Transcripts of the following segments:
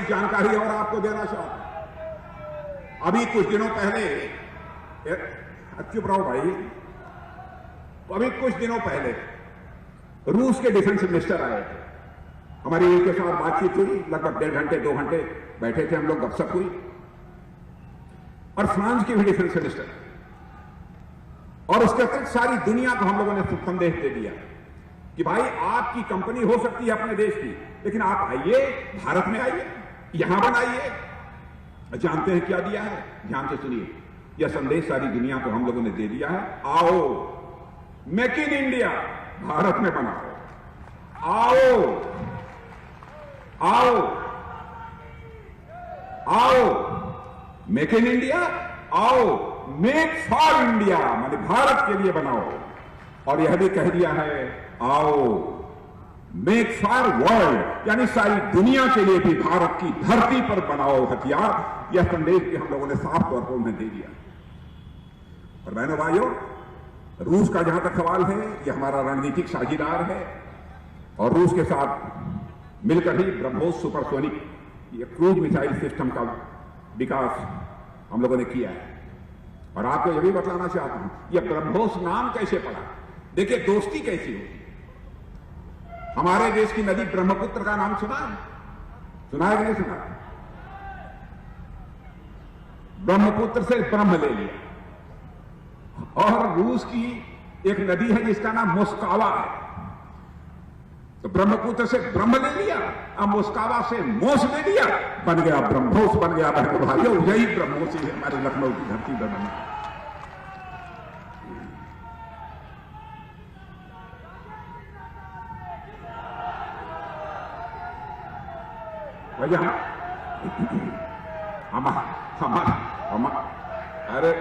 एक जानकारी और आपको देना चाहता हूं। अभी कुछ दिनों पहले, चुप रहो भाई, अभी कुछ दिनों पहले रूस के डिफेंस मिनिस्टर आए थे, हमारी उनके साथ बातचीत हुई, लगभग 1.5 घंटे 2 घंटे बैठे थे हम लोग, गपशप हुई। और फ्रांस के भी डिफेंस मिनिस्टर, और उसके अतिरिक्त सारी दुनिया को हम लोगों ने संदेश दे दिया कि भाई आपकी कंपनी हो सकती है अपने देश की, लेकिन आप आइए, भारत में आइए, यहां बनाइए। जानते हैं क्या दिया है? ध्यान से सुनिए, यह संदेश सारी दुनिया को हम लोगों ने दे दिया है, आओ मेक इन इंडिया, भारत में बनाओ, आओ आओ आओ मेक इन इंडिया, आओ मेक फॉर इंडिया, माने भारत के लिए बनाओ। और यह भी कह दिया है आओ मेक फॉर वर्ल्ड, यानी सारी दुनिया के लिए भी भारत की धरती पर बनाओ हथियार। यह संदेश भी हम लोगों ने साफ तौर पर उन्हें दे दिया। और बहनों भाइयों, रूस का जहां तक सवाल है, यह हमारा रणनीतिक साझेदार है, और रूस के साथ मिलकर ही ब्रह्मोस सुपरसोनिक ये क्रूज मिसाइल सिस्टम का विकास हम लोगों ने किया है। और आपको यह भी बतलाना चाहता हूं, यह ब्रह्मोस नाम कैसे पड़ा। देखिए दोस्ती कैसी होती। हमारे देश की नदी ब्रह्मपुत्र का नाम सुना है? सुना है कि नहीं सुना? ब्रह्मपुत्र से ब्रह्म ले लिया। और रूस की एक नदी है जिसका नाम मोस्कावा है, तो ब्रह्मपुत्र से ब्रह्म ले लिया, अब मोस्कावा से मोस ले लिया, बन गया ब्रह्मोस, बन गया भाइयों। यही ब्रह्मोस ही है हमारे लखनऊ की धरती पर बना। अरे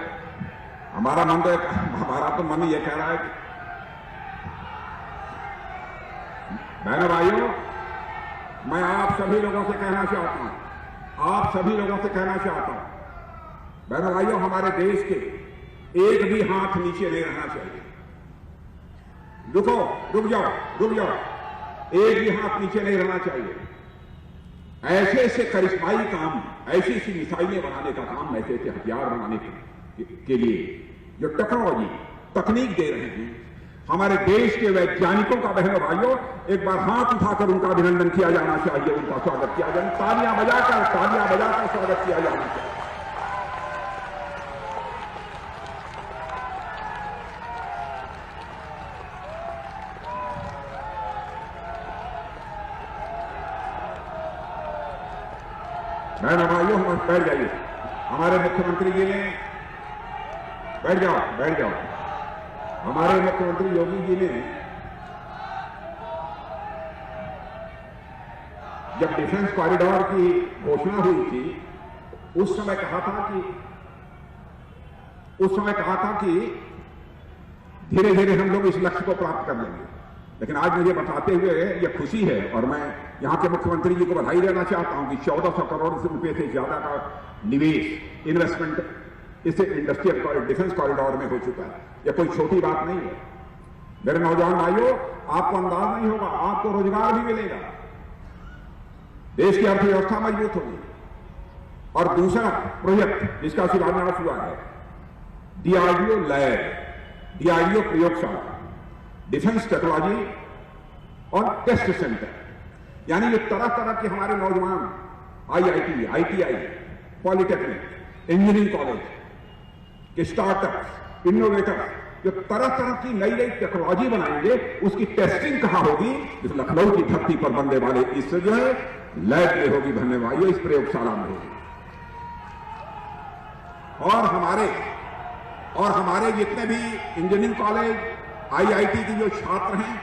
हमारा मन तो, हमारा तो मन ये कह रहा है कि बहनों भाइयों, मैं आप सभी लोगों से कहना चाहता हूं, बहनों भाइयों, हमारे देश के एक भी हाथ नीचे नहीं रहना चाहिए। रुक जाओ, एक भी हाथ नीचे नहीं रहना चाहिए। ऐसे ऐसे करिश्माई काम, ऐसी ऐसी मिसाइलें बनाने का काम, ऐसे ऐसे हथियार बनाने के लिए जो टेक्नोलॉजी तकनीक दे रहे हैं हमारे देश के वैज्ञानिकों का, बहनों भाइयों, एक बार हाथ उठाकर उनका अभिनंदन किया जाना चाहिए, उनका स्वागत किया जाए, तालियां बजाकर स्वागत किया जाना चाहिए। बहनों भाइयों, हम बैठ जाइए। हमारे मुख्यमंत्री जी ने, बैठ जाओ। हमारे मुख्यमंत्री योगी जी ने जब डिफेंस कॉरिडोर की घोषणा हुई थी, उस समय कहा था कि धीरे धीरे हम लोग इस लक्ष्य को प्राप्त कर लेंगे। लेकिन आज मुझे बताते हुए यह खुशी है, और मैं यहां के मुख्यमंत्री जी को बधाई देना चाहता हूं कि 1400 करोड़ रुपए से ज्यादा का निवेश, इन्वेस्टमेंट इस इंडस्ट्रियल डिफेंस कॉरिडोर में हो चुका है। यह कोई छोटी बात नहीं है। मेरे नौजवान भाइयों, आपको अंदाज नहीं होगा, आपको रोजगार भी मिलेगा, देश की अर्थव्यवस्था मजबूत होगी। और दूसरा प्रोजेक्ट जिसका शिलान्यास हुआ है, डीआरडीओ लैब, डीआरडीओ प्रयोगशाला, डिफेंस टेक्नोलॉजी और टेस्ट सेंटर, यानी ये तरह तरह के हमारे नौजवान IIT, ITI, polytechnic, engineering college के स्टार्टअप, इनोवेटर जो तरह तरह की नई नई टेक्नोलॉजी बनाएंगे, उसकी टेस्टिंग कहां होगी? इस लखनऊ की धरती पर बनने वाले इस जो है लैब में होगी, बनने वाली इस प्रयोगशाला में होगी। और हमारे जितने भी इंजीनियरिंग कॉलेज, आईआईटी के जो छात्र हैं,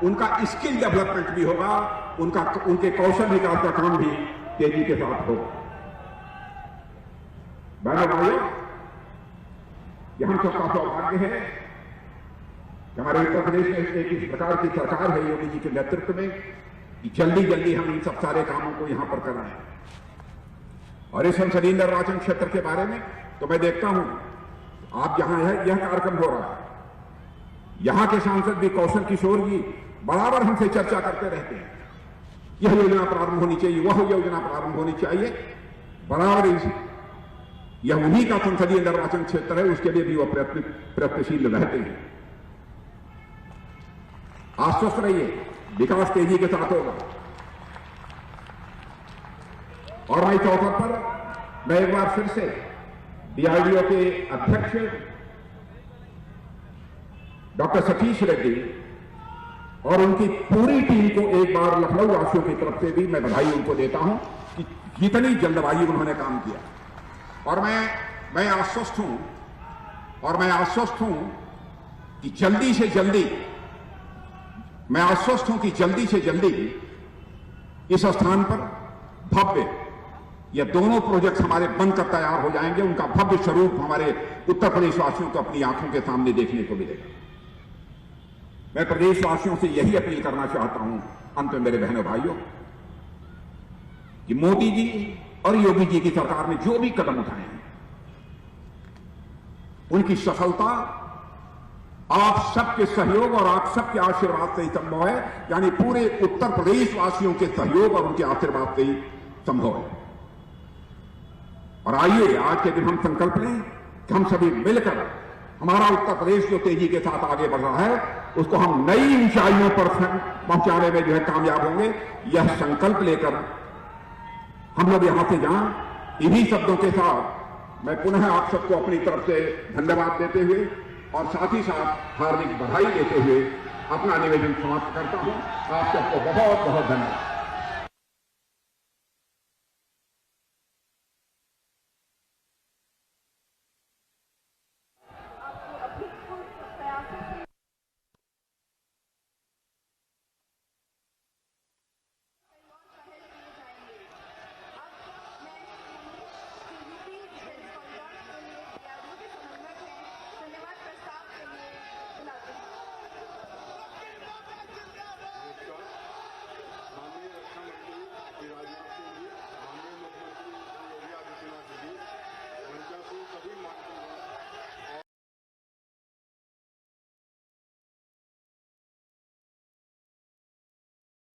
उनका स्किल डेवलपमेंट भी होगा, उनके कौशल विकास का काम भी तेजी के साथ होगा। बहनों भाइयों, यहां सबका सौभाग्य है कि हमारे उत्तर प्रदेश में एक इस प्रकार की सरकार है योगी जी के नेतृत्व में कि जल्दी जल्दी हम इन सब सारे कामों को यहां पर कराएं। और इस संसदीय निर्वाचन क्षेत्र के बारे में तो मैं देखता हूं, आप जहां है यह कार्यक्रम हो रहा है, यहां के सांसद भी कौशल किशोर जी बराबर हमसे चर्चा करते रहते हैं यह योजना प्रारंभ होनी चाहिए, वह योजना प्रारंभ होनी चाहिए। बराबर यह उन्हीं का संसदीय निर्वाचन क्षेत्र है, उसके लिए भी वह प्रयत्नशील रहते हैं। आश्वस्त रहिए, विकास तेजी के साथ होगा। और मैं चौथा पर मैं एक बार फिर से डीआरडीओ के अध्यक्ष डॉक्टर सतीश रेड्डी और उनकी पूरी टीम को एक बार लखनऊ वासियों की तरफ से भी मैं बधाई उनको देता हूं कि जितनी जल्दबाजी उन्होंने काम किया। और मैं आश्वस्त हूं कि जल्दी से जल्दी इस स्थान पर भव्य ये दोनों प्रोजेक्ट हमारे बनकर तैयार हो जाएंगे। उनका भव्य स्वरूप हमारे उत्तर प्रदेश वासियों को अपनी आंखों के सामने देखने को मिलेगा। मैं प्रदेशवासियों से यही अपील करना चाहता हूं अंत में मेरे बहनों भाइयों कि मोदी जी और योगी जी की सरकार ने जो भी कदम उठाए हैं उनकी सफलता आप सबके सहयोग और आप सबके आशीर्वाद से ही संभव है। यानी पूरे उत्तर प्रदेश वासियों के सहयोग और उनके आशीर्वाद से ही संभव है। और आइए आज के दिन हम संकल्प लें कि हम सभी मिलकर हमारा उत्तर प्रदेश जो तेजी के साथ आगे बढ़ रहा है उसको हम नई ऊंचाइयों पर पहुंचाने में जो है कामयाब होंगे। यह संकल्प लेकर हम लोग यहां से जाएं। इन्हीं शब्दों के साथ मैं पुनः आप सबको अपनी तरफ से धन्यवाद देते हुए और साथ ही साथ हार्दिक बधाई देते हुए अपना निवेदन समाप्त करता हूं। आप सबको बहुत बहुत धन्यवाद।